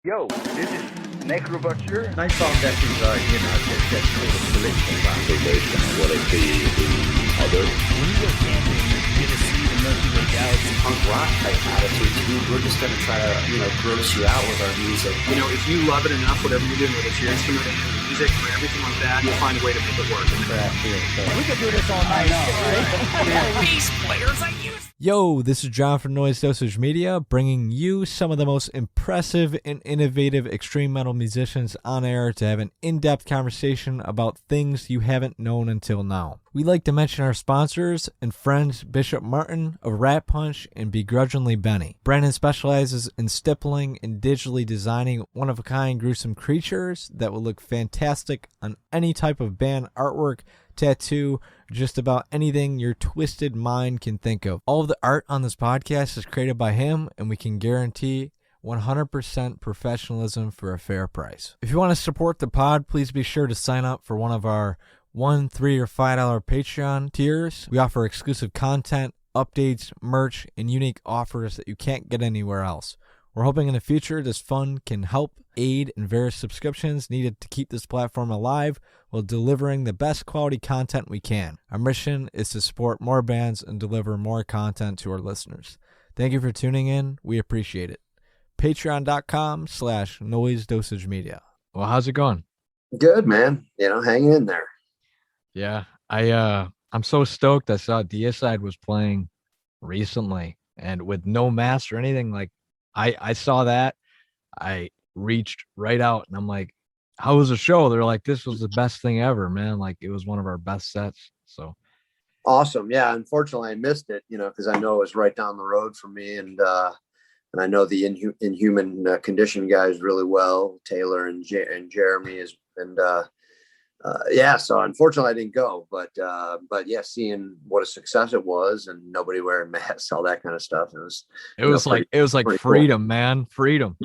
Yo, this is Necro Butcher. They found that is, that's sort of political based on what I see in others. When you go camping, you're gonna see the Milky Way galaxy. Punk rock type attitudes. We're just gonna try to, gross you out with our music. If you love it enough, whatever you're doing, whether it's your instrument, music, or everything like that, you'll find a way to make it work. We could do this all night. Bass players, I use. Yo, this is John from Noise Dosage Media, bringing you some of the most impressive and innovative extreme metal musicians on air to have an in-depth conversation about things you haven't known until now. We like to mention our sponsors and friends, Bishop Martin of Rat Punch and Begrudgingly Benny. Brandon specializes in stippling and digitally designing one-of-a-kind gruesome creatures that will look fantastic on any type of band artwork, tattoo, just about anything your twisted mind can think of. All of the art on this podcast is created by him, and we can guarantee 100% professionalism for a fair price. If you want to support the pod, please be sure to sign up for one of our $1, $3, or $5 Patreon tiers. We offer exclusive content, updates, merch, and unique offers that you can't get anywhere else. We're hoping in the future this fund can help aid in various subscriptions needed to keep this platform alive while delivering the best quality content we can. Our mission is to support more bands and deliver more content to our listeners. Thank you for tuning in. We appreciate it. Patreon.com/Noise Dosage Media. Well, how's it going? Good, man. Hanging in there. Yeah, I'm so stoked. I saw Deicide was playing recently and with no mask or anything. Like, I saw that. I reached right out and I'm like, how was the show? They're like, this was the best thing ever, man. Like, it was one of our best sets. So Awesome. Yeah. Unfortunately, I missed it, because I know it was right down the road from me. And I know the Inhuman Condition guys really well, Taylor and Jeremy so unfortunately I didn't go, but yeah, seeing what a success it was and nobody wearing masks, all that kind of stuff. It was like freedom, cool. Man, freedom.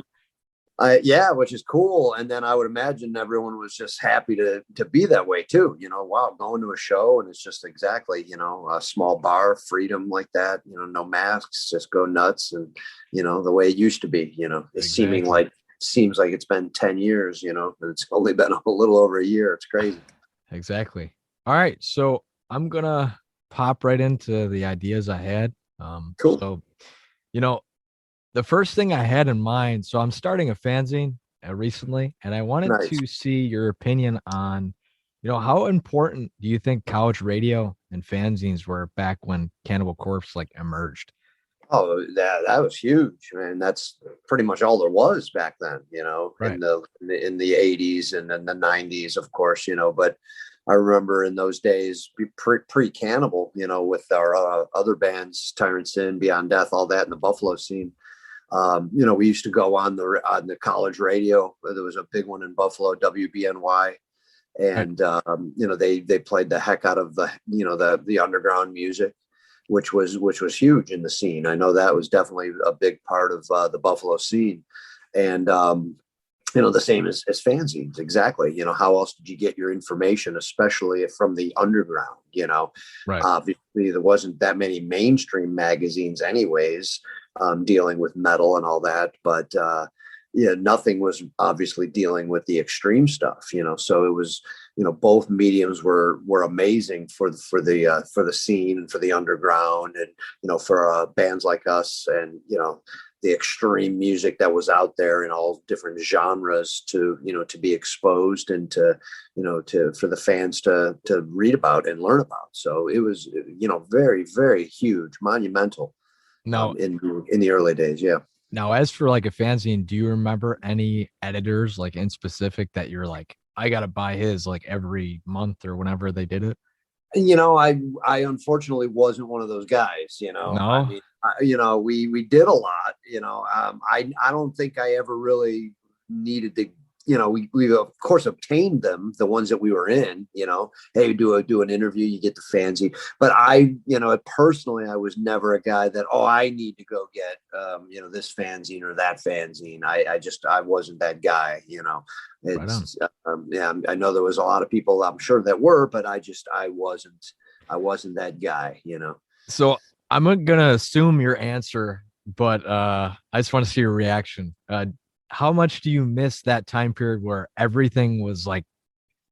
Which is cool. And then I would imagine everyone was just happy to be that way too. Wow, going to a show and it's just exactly, a small bar, freedom like that, no masks, just go nuts. And, the way it used to be, it's exactly. Seems like it's been 10 years, but it's only been a little over a year. It's crazy. Exactly. All right. So I'm going to pop right into the ideas I had. Cool. So, the first thing I had in mind, so I'm starting a fanzine recently, and I wanted to see your opinion on, how important do you think college radio and fanzines were back when Cannibal Corpse emerged? Oh, that was huge, man. That's pretty much all there was back then, right. in the 80s and then the 90s, of course, but I remember in those days pre-Cannibal, with our other bands, Tyrant Sin, Beyond Death, all that in the Buffalo scene. We used to go on the college radio. There was a big one in Buffalo, WBNY. And, they played the heck out of the underground music, which was huge in the scene. I know that was definitely a big part of the Buffalo scene. And, the same as fanzines. Exactly. How else did you get your information, especially from the underground? Right. Obviously there wasn't that many mainstream magazines anyways, dealing with metal and all that, but nothing was obviously dealing with the extreme stuff, so it was, both mediums were amazing for the scene and for the underground and, for bands like us and, the extreme music that was out there in all different genres to be exposed and to for the fans to read about and learn about. So it was, very, very huge, monumental. Now, in the early days, yeah. Now, as for a fanzine, do you remember any editors in specific that you're like, I gotta buy his every month or whenever they did it? I unfortunately wasn't one of those guys. No. I mean, we did a lot. I don't think I ever really needed to. We of course obtained them, the ones that we were in, hey, do an interview, you get the fanzine. But personally, I was never a guy that, I need to go get, this fanzine or that fanzine. I wasn't that guy, It's, I know there was a lot of people I'm sure that were, but I wasn't that guy, So I'm going to assume your answer, but I just want to see your reaction. how much do you miss that time period where everything was like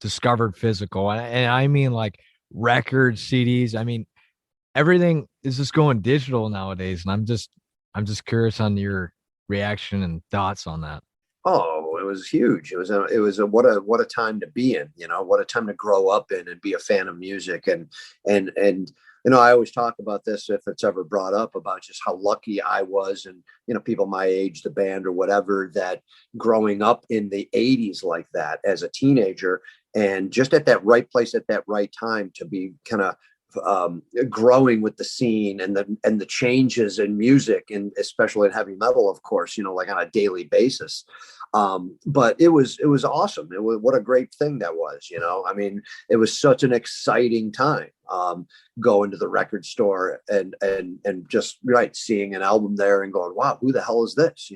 discovered physical? And I mean like records, CDs. I mean, everything is just going digital nowadays. And I'm just curious on your reaction and thoughts on that. Oh, it was huge. It was a what a time to be in, what a time to grow up in and be a fan of music. And I always talk about this if it's ever brought up about just how lucky I was, and people my age, the band or whatever, that growing up in the 80s like that as a teenager, and just at that right place at that right time to be kind of growing with the scene and the changes in music, and especially in heavy metal, of course, like on a daily basis. But it was awesome. It was, what a great thing that was. I mean, it was such an exciting time, going to the record store and just seeing an album there and going, wow, who the hell is this?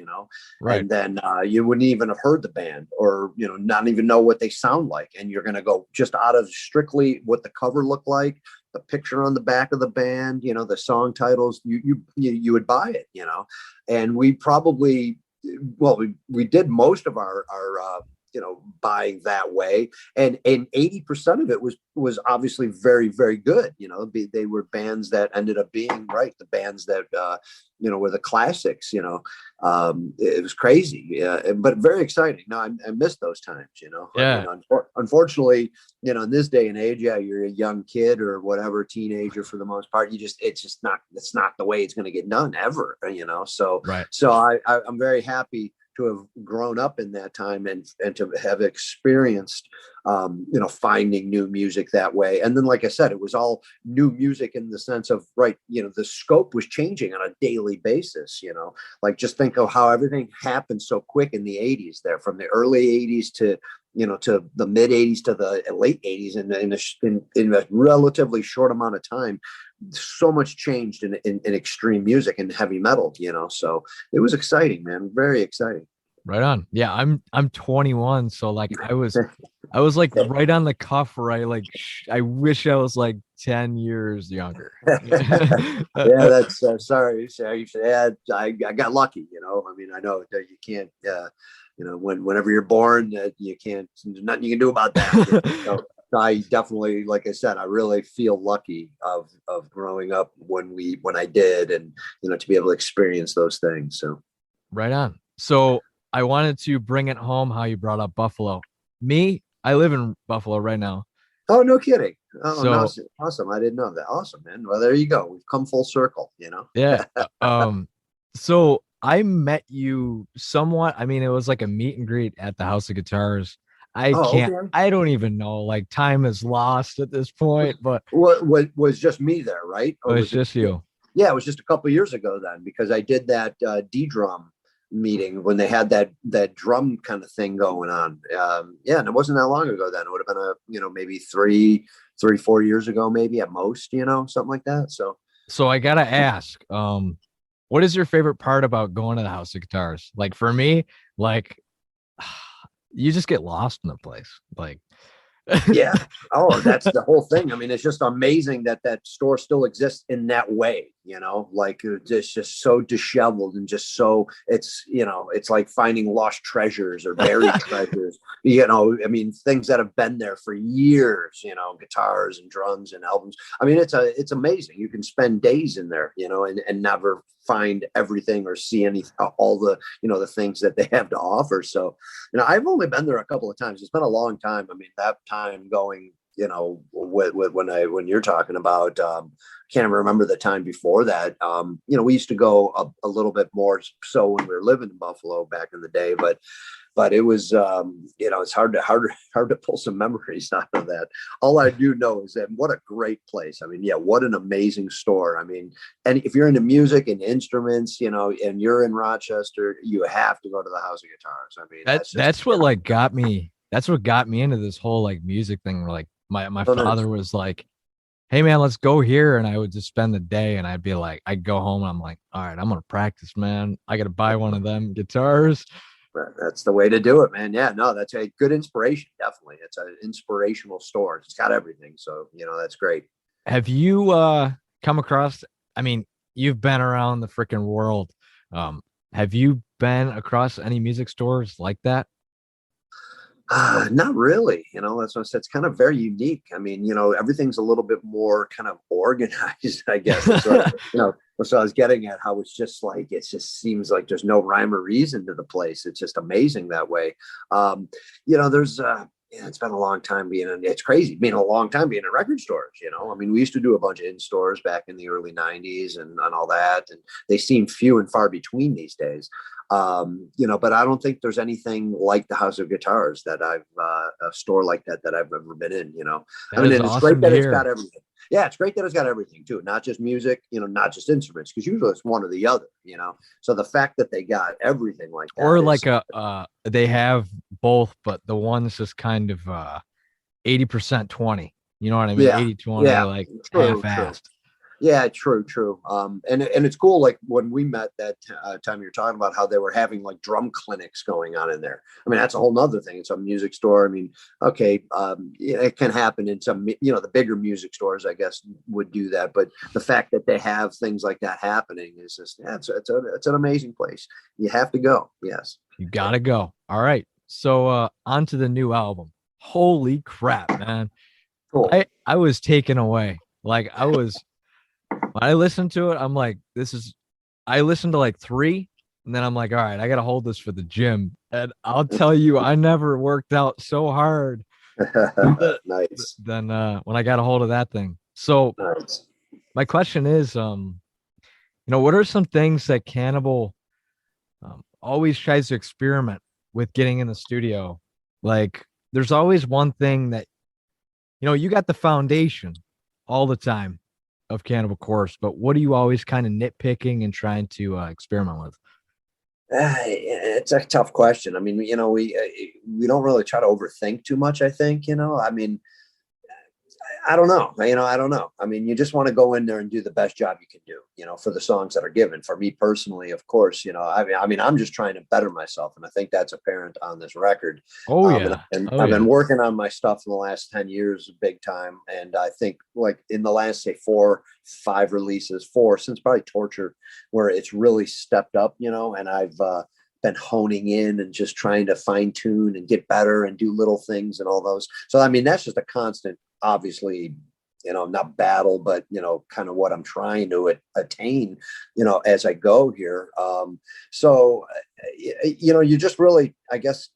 Right. And then you wouldn't even have heard the band, or not even know what they sound like, and you're going to go just out of strictly what the cover looked like, the picture on the back of the band, the song titles, you would buy it, and we probably, well, we did most of our buying that way, and 80% of it was obviously very, very good. They were bands that ended up being the bands that were the classics. It was crazy, but very exciting. No, I miss those times. Yeah. I mean, unfortunately, in this day and age, you're a young kid or whatever, teenager for the most part. It's not the way it's going to get done ever. So Right. So I'm very happy to have grown up in that time and to have experienced, finding new music that way. And then, like I said, it was all new music in the sense of, the scope was changing on a daily basis, like just think of how everything happened so quick in the 80s there, from the early 80s to the mid 80s to the late 80s, in a relatively short amount of time. So much changed in extreme music and heavy metal, so it was exciting, man. Very exciting. Right on. Yeah, I'm 21, so like I was like right on the cuff, right? Like I wish I was like 10 years younger. Yeah, that's sorry. I got lucky, I mean, I know that you can't, whenever you're born, you can't, there's nothing you can do about that. I definitely, like I said, I really feel lucky of growing up when I did, and to be able to experience those things. So Right on. So I wanted to bring it home how you brought up Buffalo. Me, I live in Buffalo right now. Oh, no kidding. Oh, So no, awesome. I didn't know that. Awesome, man. Well, there you go. We've come full circle, yeah. So I met you somewhat. I mean, it was like a meet and greet at the House of Guitars. Okay. I don't even know. Like time is lost at this point, but What was just me there, right? it was just you. Yeah, it was just a couple of years ago then, because I did that D-drum meeting when they had that drum kind of thing going on. Yeah, and it wasn't that long ago then. It would have been maybe 4 years ago, maybe at most, something like that. So I gotta ask, what is your favorite part about going to the House of Guitars? Like for me, like you just get lost in the place. Like Yeah. Oh, that's the whole thing. I mean, it's just amazing that store still exists in that way, like it's just so disheveled and just so it's like finding lost treasures or buried treasures, I mean, things that have been there for years, guitars and drums and albums. I mean, it's amazing. You can spend days in there, and never find everything or see all the, the things that they have to offer. So, I've only been there a couple of times. It's been a long time. I mean, that time going, when you're talking about, can't even remember the time before that. We used to go a little bit more so when we were living in Buffalo back in the day, but it was, it's hard to pull some memories out of that. All I do know is that what a great place. I mean, yeah, what an amazing store. I mean, and if you're into music and instruments, and you're in Rochester, you have to go to the House of Guitars. I mean, that's what like got me. That's what got me into this whole like music thing. Like my father was like, hey man, let's go here. And I would just spend the day and I'd be like, I'd go home and I'm like, all right, I'm going to practice, man. I got to buy one of them guitars. That's the way to do it, man. Yeah, no, that's a good inspiration. Definitely. It's an inspirational store. It's got everything. So, that's great. Have you come across, I mean, you've been around the freaking world. Have you been across any music stores like that? Not really. That's what I said. It's kind of very unique. I mean, everything's a little bit more kind of organized, I guess. That's what I was getting at, how it's just like, it just seems like there's no rhyme or reason to the place. It's just amazing that way. There's, it's been a long time it's crazy being a long time being in record stores. I mean, we used to do a bunch of in stores back in the early 90s and all that. And they seem few and far between these days. But I don't think there's anything like the House of Guitars that a store like that I've ever been in. I mean, it's great that it's got everything. Yeah, it's great that it's got everything too, not just music, not just instruments, because usually it's one or the other. So the fact that they got everything like that, or like they have both, but the one's just kind of 80% 20. You know what I mean? Yeah. 80-20, Yeah. like True. half-assed. Yeah, true. And it's cool. Like when we met that time, you're talking about how they were having like drum clinics going on in there. I mean, that's a whole nother thing. It's a music store. I mean, okay, it can happen in some, the bigger music stores, I guess, would do that. But the fact that they have things like that happening is just, it's an amazing place. You have to go. Yes, You gotta go. All right. So on to the new album. Holy crap, man. Cool. I was taken away. Like when I listened to it, I'm like, I listened to like 3, and then I'm like, all right, I got to hold this for the gym. And I'll tell you, I never worked out so hard Nice. than when I got a hold of that thing. So Nice. my question is, what are some things that Cannibal always tries to experiment with getting in the studio? Like, there's always one thing that, you got the foundation all the time of Cannibal Corpse, but what are you always kind of nitpicking and trying to experiment with? It's a tough question. I mean, we don't really try to overthink too much, I think. I mean, I don't know. I don't know. I mean, you just want to go in there and do the best job you can do, for the songs that are given. For me personally, of course, I mean, I'm just trying to better myself. And I think that's apparent on this record. Oh, yeah. And I've been working on my stuff in the last 10 years, big time. And I think like in the last, say 4-5 releases, since probably Torture, where it's really stepped up, and I've, been honing in and just trying to fine tune and get better and do little things and all those. So, I mean, that's just a constant, obviously, not battle, but, kind of what I'm trying to attain, as I go here. You just really, I guess,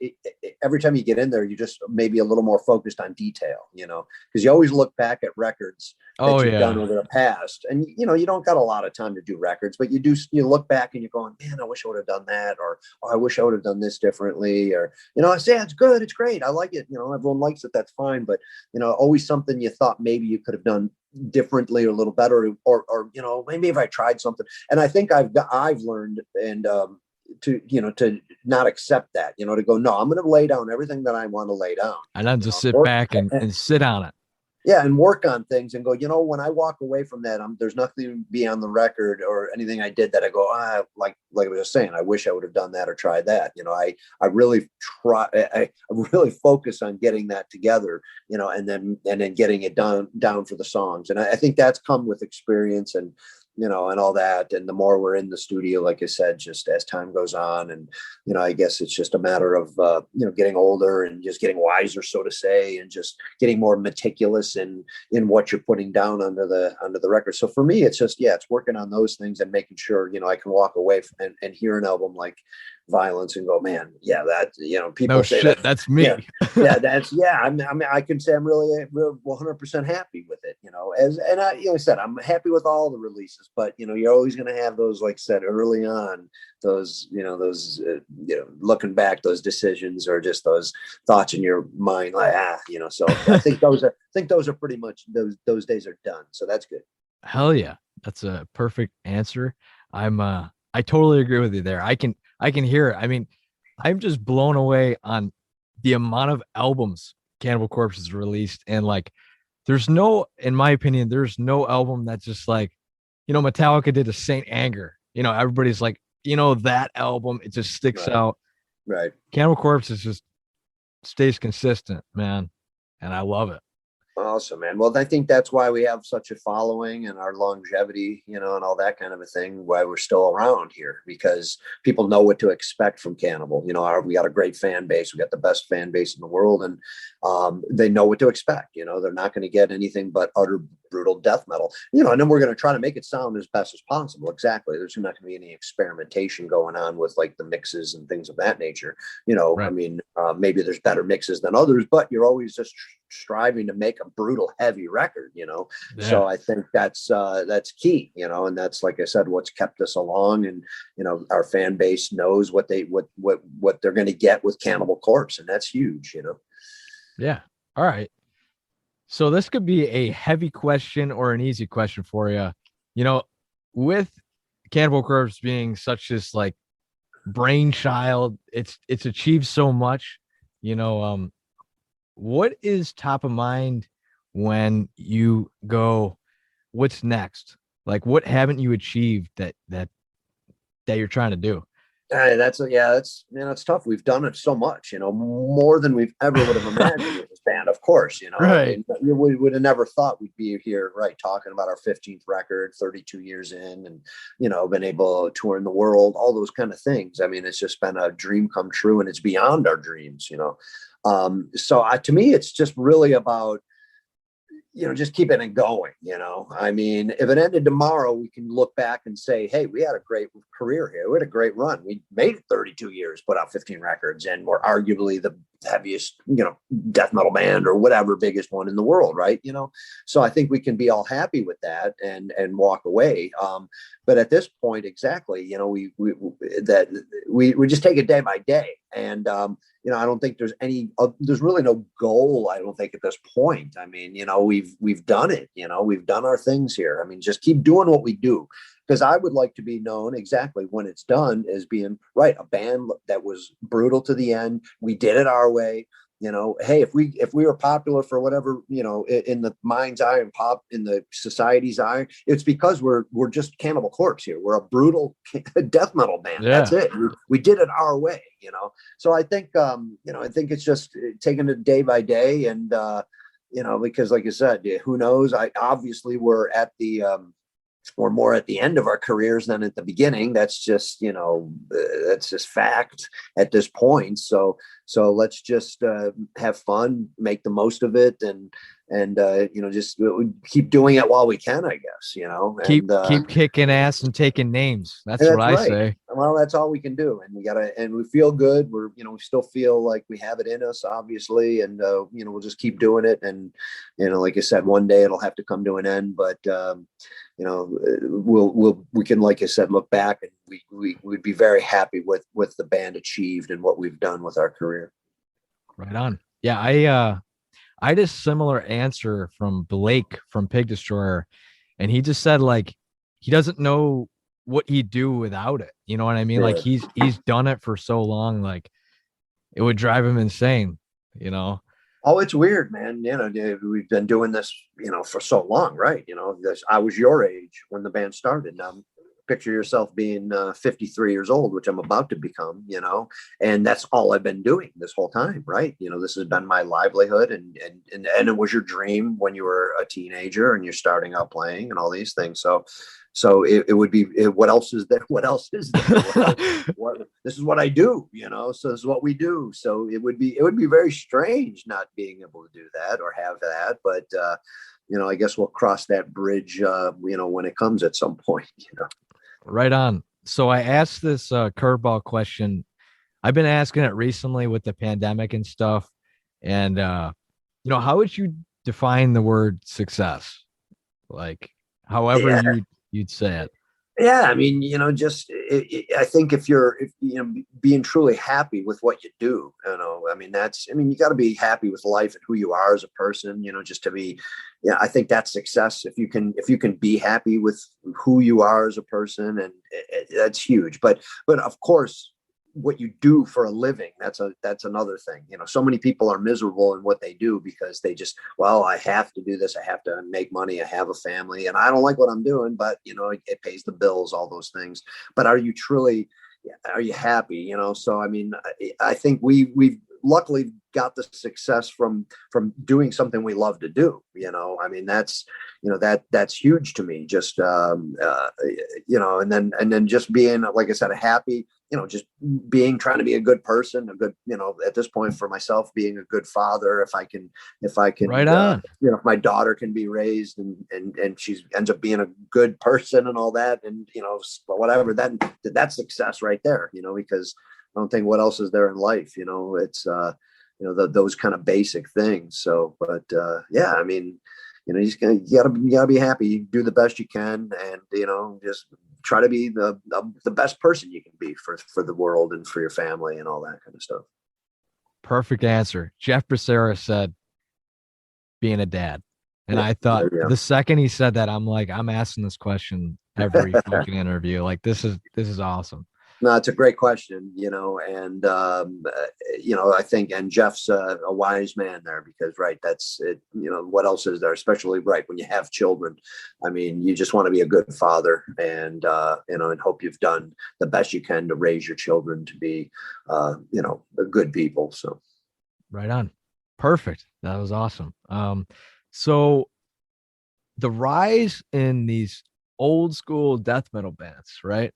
every time you get in there, you just maybe a little more focused on detail, because you always look back at records that you've done over the past, and you don't got a lot of time to do records, but you look back and you're going, man, I wish I would have done that, or I wish I would have done this differently, or I say it's good, it's great, I like it, everyone likes it, that's fine, but always something you thought maybe you could have done differently or a little better, or maybe if I tried something. And I think I've learned and to not accept that, to go, no, I'm going to lay down everything that I want to lay down, and then just sit back and sit on it. Yeah, and work on things and go, when I walk away from that, there's nothing beyond the record or anything I did that I go, like I was saying, I wish I would have done that or tried that. I really I really focus on getting that together, and then getting it down for the songs. And I think that's come with experience and and all that. And the more we're in the studio, like I said, just as time goes on, and, I guess it's just a matter of, getting older and just getting wiser, so to say, and just getting more meticulous in what you're putting down under the record. So for me, it's just, it's working on those things and making sure, I can walk away and hear an album like Violence and go, man, that, people no say shit, that's me. I mean, I can say I'm really 100% happy with it, and I said, I'm happy with all the releases, but, you're always going to have those, like I said, early on, those, looking back, those decisions or just those thoughts in your mind, like, so I think those are pretty much, those days are done. So that's good. Hell yeah. That's a perfect answer. I totally agree with you there. I can hear it. I mean, I'm just blown away on the amount of albums Cannibal Corpse has released. And like, in my opinion, there's no album that's just like, Metallica did a Saint Anger. Everybody's like, that album, it just sticks out. Right. Cannibal Corpse is just stays consistent, man. And I love it. Oh, Awesome, man. Well, I think that's why we have such a following and our longevity, and all that kind of a thing, why we're still around here, because people know what to expect from Cannibal. We got a great fan base. We got the best fan base in the world, and they know what to expect. They're not going to get anything but utter brutal death metal, and then we're going to try to make it sound as best as possible. Exactly. There's not going to be any experimentation going on with like the mixes and things of that nature. Right. I mean, maybe there's better mixes than others, but you're always just striving to make a brutal heavy record. Yeah. So I think that's key, and that's, like I said, what's kept us along. And our fan base knows what they're going to get with Cannibal Corpse, and that's huge. Yeah. All right. So this could be a heavy question or an easy question for you. With Cannibal Corpse being such this like brainchild, it's achieved so much. What is top of mind when you go, what's next? Like, what haven't you achieved that you're trying to do? That's tough. We've done it so much, more than we've ever would have imagined with this band, of course, Right. We would have never thought we'd be here, right, talking about our 15th record, 32 years in, and, been able to tour in the world, all those kind of things. I mean, it's just been a dream come true, and it's beyond our dreams, So to me, it's just really about, just keeping it going. I mean, if it ended tomorrow, we can look back and say, hey, we had a great career here. We had a great run. We made it 32 years, put out 15 records, and we're arguably the heaviest, death metal band or whatever, biggest one in the world. Right. So I think we can be all happy with that and walk away. But at this point, exactly, we just take it day by day. And, I don't think there's there's really no goal. I don't think at this point. I mean, we've done it, we've done our things here. I mean, just keep doing what we do, because I would like to be known exactly when it's done as being right. A band that was brutal to the end. We did it our way. Hey, if we were popular for whatever, in the mind's eye and pop in the society's eye, it's because we're just Cannibal Corpse here. We're a brutal death metal band. Yeah. That's it. We did it our way, So I think, I think it's just taking it day by day, and because like I said, who knows? Obviously we're at the we're more at the end of our careers than at the beginning. That's just, that's just fact at this point. So let's just have fun, make the most of it, and just keep doing it while we can, I guess, keep kicking ass and taking names. That's what I say. Well, that's all we can do. And we feel good. We're, we still feel like we have it in us, obviously. And, we'll just keep doing it. And, like I said, one day it'll have to come to an end, but, we can, like I said, look back, and we'd be very happy with the band achieved and what we've done with our career. Right on. Yeah. I had a similar answer from Blake from Pig Destroyer, and he just said, like, he doesn't know what he'd do without it. You know what I mean? Yeah. Like he's done it for so long, like it would drive him insane, Oh, it's weird, man. We've been doing this, for so long, right? I was your age when the band started. Picture yourself being 53 years old, which I'm about to become, and that's all I've been doing this whole time, right? This has been my livelihood, and it was your dream when you were a teenager and you're starting out playing and all these things. So it would be, what else is there? What else is there? This is what I do, so this is what we do. So it would be very strange not being able to do that or have that. But, I guess we'll cross that bridge, when it comes at some point, Right on. So I asked this curveball question. I've been asking it recently with the pandemic and stuff. And, how would you define the word success? Like, however you'd say it. Yeah, I mean, I think if being truly happy with what you do, you got to be happy with life and who you are as a person, just to be, I think that's success. If you can be happy with who you are as a person, and that's huge. But of course, what you do for a living, that's another thing. So many people are miserable in what they do because they just, I have to do this. I have to make money. I have a family, and I don't like what I'm doing, but it pays the bills, all those things. But are you happy? So, I think we've luckily got the success from doing something we love to do. I mean, that's that's huge to me. Just and then just being, like I said, a happy, just trying to be a good person, a good, at this point for myself, being a good father. If I can, right on. If my daughter can be raised and she ends up being a good person and all that, and whatever, then that's success right there. Because I don't think what else is there in life. It's those kind of basic things. So, but yeah, I mean, you gotta be happy, do the best you can, and just try to be the best person you can be for the world and for your family and all that kind of stuff. Perfect answer. Jeff Becerra said being a dad. And I thought the second he said that, I'm like, I'm asking this question every fucking interview. Like, this is awesome. No, it's a great question, and I think, and Jeff's a wise man there, because that's it. What else is there, especially when you have children? I mean, you just want to be a good father, and and hope you've done the best you can to raise your children to be good people. So right on. Perfect. That was awesome. So the rise in these old school death metal bands, right?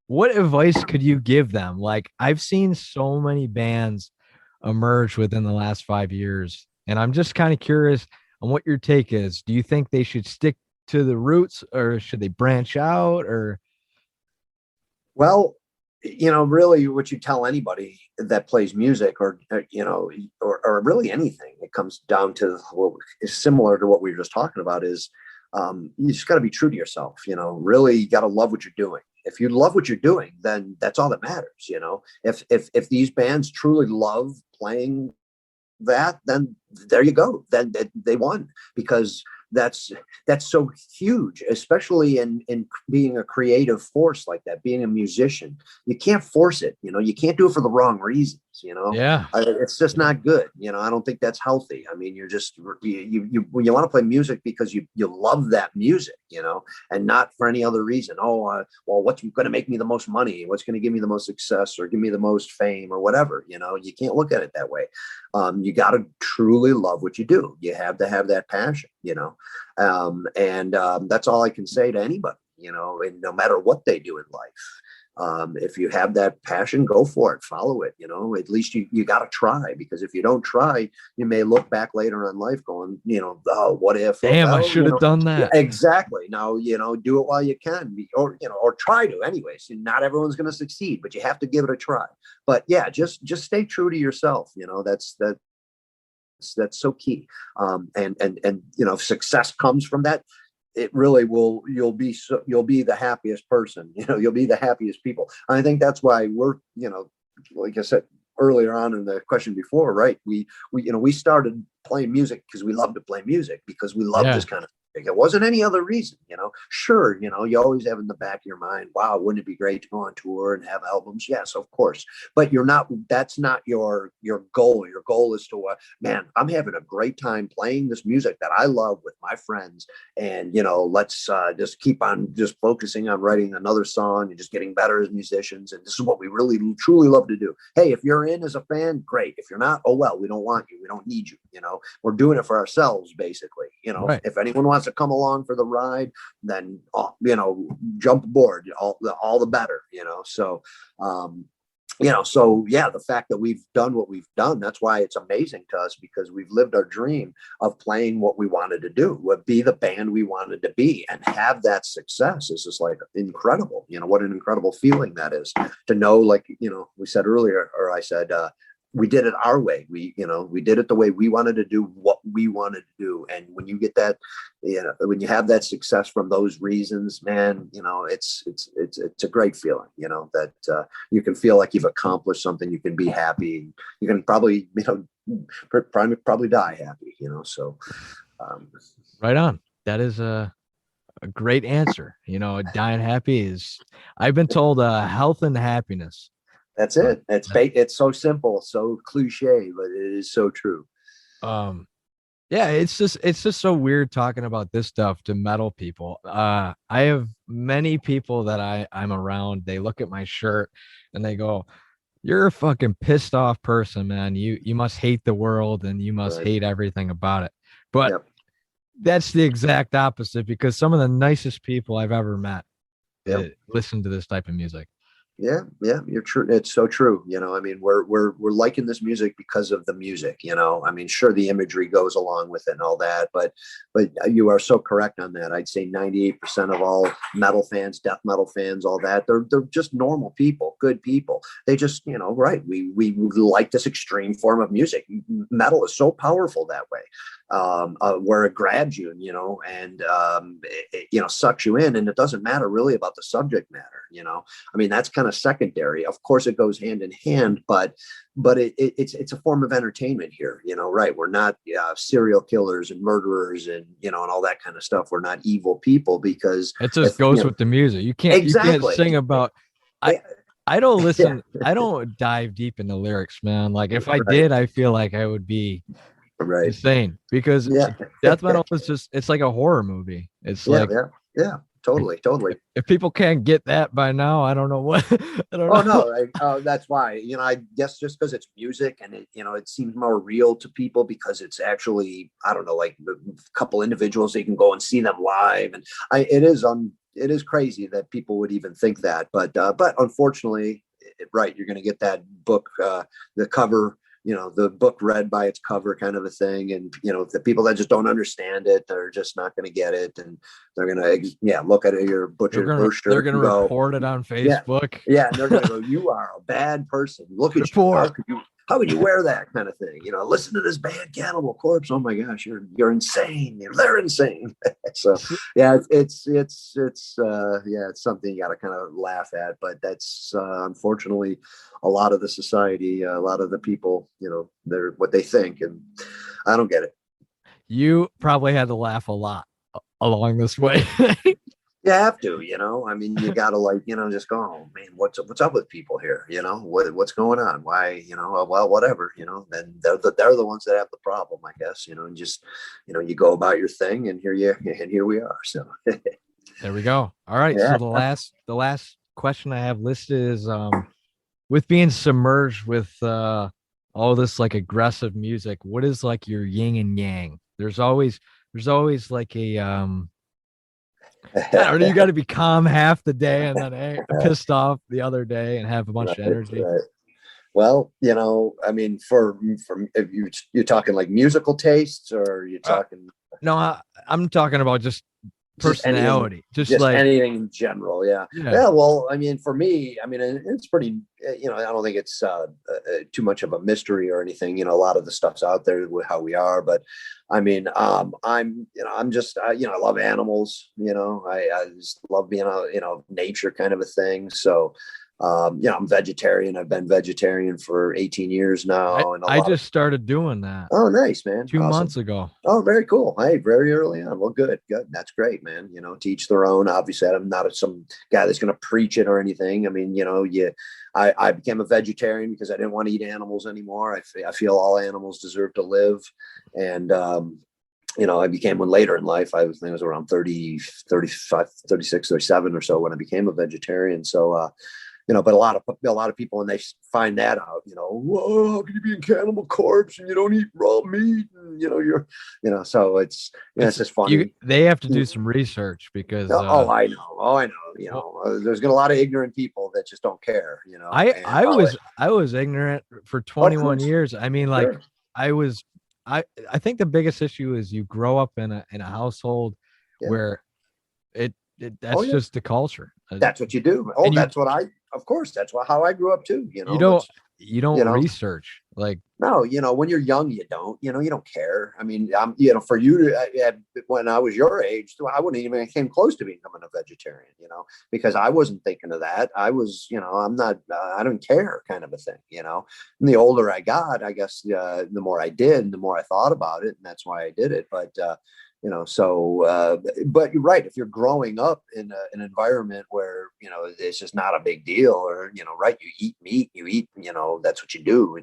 What advice could you give them? Like, I've seen so many bands emerge within the last 5 years, and I'm just kind of curious on what your take is. Do you think they should stick to the roots, or should they branch out? Or, well, really what you tell anybody that plays music or really anything, it comes down to what is similar to what we were just talking about, is you just got to be true to yourself. Really, you got to love what you're doing. If you love what you're doing, then that's all that matters. If these bands truly love playing that, then there you go. Then they won, because that's so huge, especially in being a creative force like that, being a musician. You can't force it. You can't do it for the wrong reasons. Yeah, it's just not good. I don't think that's healthy. I mean, you're just you want to play music because you love that music, and not for any other reason. Well, what's going to make me the most money? What's going to give me the most success or give me the most fame or whatever? You can't look at it that way. You got to truly love what you do. You have to have that passion, and that's all I can say to anybody, and no matter what they do in life. If you have that passion, go for it, follow it. At least you got to try, because if you don't try, you may look back later in life going, oh, what if? Damn, I should have done that. Yeah, exactly. Now, do it while you can, or try to anyways. Not everyone's going to succeed, but you have to give it a try. But yeah, just stay true to yourself. That's so key. And success comes from that. It really will. You'll be the happiest person. You'll be the happiest people. And I think that's why we're, like I said earlier on in the question before, right? We started playing music because we love to play music, because we love this kind of thing. It wasn't any other reason. Sure, you always have in the back of your mind, wow, wouldn't it be great to go on tour and have albums? Yes, of course. But that's not your goal. Your goal is to, man, I'm having a great time playing this music that I love with my friends. And, let's just keep on just focusing on writing another song and just getting better as musicians. And this is what we really, truly love to do. Hey, if you're in as a fan, great. If you're not, oh, well, we don't want you. We don't need you. We're doing it for ourselves, basically. Right. If anyone wants to come along for the ride, then jump aboard, all the better. So the fact that we've done what we've done, that's why it's amazing to us, because we've lived our dream of playing what we wanted to do, be the band we wanted to be, and have that success. Is just like incredible. What an incredible feeling that is, to know, like, we said earlier, or I said, we did it our way. We did it the way we wanted to do what we wanted to do. And when you get that, when you have that success from those reasons, man, it's a great feeling, that you can feel like you've accomplished something. You can be happy. You can probably, probably die happy, so. Right on. That is a great answer. Dying happy is, I've been told, health and happiness. That's it. It's so simple, so cliche, but it is so true. Yeah, it's just so weird talking about this stuff to metal people. I have many people that I'm around. They look at my shirt and they go, You're a fucking pissed off person, man. You must hate the world and you must Right. hate everything about it. But Yep. that's the exact opposite, because some of the nicest people I've ever met Yep. listen to this type of music. Yeah, you're true. It's so true. I mean, we're liking this music because of the music. I mean, sure, the imagery goes along with it and all that, but you are so correct on that. I'd say 98% of all metal fans, death metal fans, all that, they're just normal people, good people. They just, right. We like this extreme form of music. Metal is so powerful that way. Where it grabs you, and sucks you in, and it doesn't matter really about the subject matter. I mean, that's kind of secondary. Of course, it goes hand in hand, but it's a form of entertainment here. Right? We're not serial killers and murderers and and all that kind of stuff. We're not evil people, because It just goes with the music. You can't sing about. I don't listen. Yeah. I don't dive deep into lyrics, man. Like if I did, I feel like I would be insane, because death metal is just, it's like a horror movie. It's totally. If people can't get that by now, I don't know what. I don't know. No, that's why, I guess just because it's music and it seems more real to people, because it's actually, I don't know, like a couple individuals, they can go and see them live, and it is crazy that people would even think that, but unfortunately, right, you're going to get that book, the cover, the book read by its cover kind of a thing. And, the people that just don't understand it, they're just not going to get it. And they're going to, look at your butcher brochure. They're going to report it on Facebook. Yeah. And they're going to go, you are a bad person. Look at you. How could you wear that kind of thing? Listen to this band, Cannibal Corpse. Oh my gosh, you're insane. They're insane. So yeah, it's something you got to kind of laugh at. But that's unfortunately a lot of the society, a lot of the people, they're what they think, and I don't get it. You probably had to laugh a lot along this way. You have to, I mean, you got to just go, oh man, what's up with people here? What's going on? Why, well, whatever, then they're the ones that have the problem, I guess, and just, you go about your thing, and here we are. So there we go. All right. Yeah. So the last question I have listed is, with being submerged with, all this like aggressive music, what is like your yin and yang? There's always like a, or you got to be calm half the day and then pissed off the other day and have a bunch of energy. Right. Well, I mean, for if you're talking like musical tastes, or you're talking. No, I'm talking about just personality, just like anything in general. Yeah. Well, I mean, for me, I mean, it's pretty. I don't think it's too much of a mystery or anything. A lot of the stuff's out there with how we are, but I mean, I'm just, I love animals. I just love being nature kind of a thing. So, I'm vegetarian. I've been vegetarian for 18 years now. I just started doing that. Oh, nice, man. 2 months ago. Oh, very cool. Hey, very early on. Well, good. That's great, man. To each their own. Obviously, I'm not some guy that's going to preach it or anything. I mean, I became a vegetarian because I didn't want to eat animals anymore. I feel all animals deserve to live. And, I became one later in life. I was around 30, 35, 36, 37 or so when I became a vegetarian. So, but a lot of people, when they find that out, whoa, how can you be in Cannibal Corpse and you don't eat raw meat? And, so it's just funny. They have to do some research, because. I know. There's a lot of ignorant people that just don't care. I was ignorant for 21 years. I mean, like, sure. I think the biggest issue is you grow up in a household where that's just the culture. That's what you do. Of course, that's how I grew up too. You don't research, like, no, when you're young, you don't care. I mean, for you to, when I was your age, I wouldn't even came close to becoming a vegetarian, because I wasn't thinking of that. I was, I'm not, I don't care kind of a thing, and the older I got, I guess, the more I did, and the more I thought about it. And that's why I did it. But, but you're right. If you're growing up in an environment where, it's just not a big deal, or, right, you eat meat, that's what you do.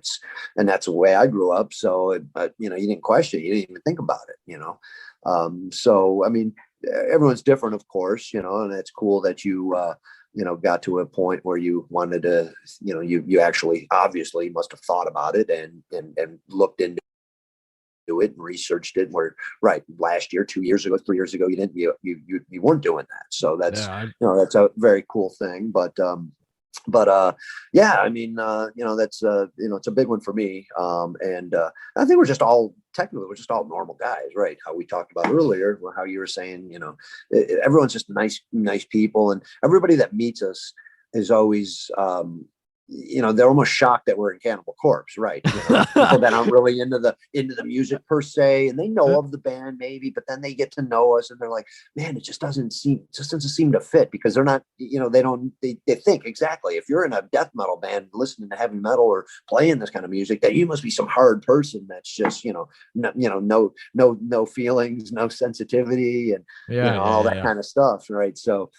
And that's the way I grew up. So, you didn't question it. You didn't even think about it, so, I mean, everyone's different, of course, and it's cool that you, got to a point where you wanted to, you actually obviously must have thought about it and looked into it and researched it. Where right last year, 2 years ago, 3 years ago, you weren't doing that. So that's that's a very cool thing. But yeah, I mean, that's it's a big one for me. And I think we're just all normal guys, right? How we talked about earlier, how you were saying, everyone's just nice people, and everybody that meets us is always, they're almost shocked that we're in Cannibal Corpse, right? People that aren't really into the music per se, and they know of the band maybe, but then they get to know us and they're like, man, it just doesn't seem to fit, because they're not, they think exactly, if you're in a death metal band listening to heavy metal or playing this kind of music, that you must be some hard person that's just, no feelings, no sensitivity, and all that kind of stuff, right? So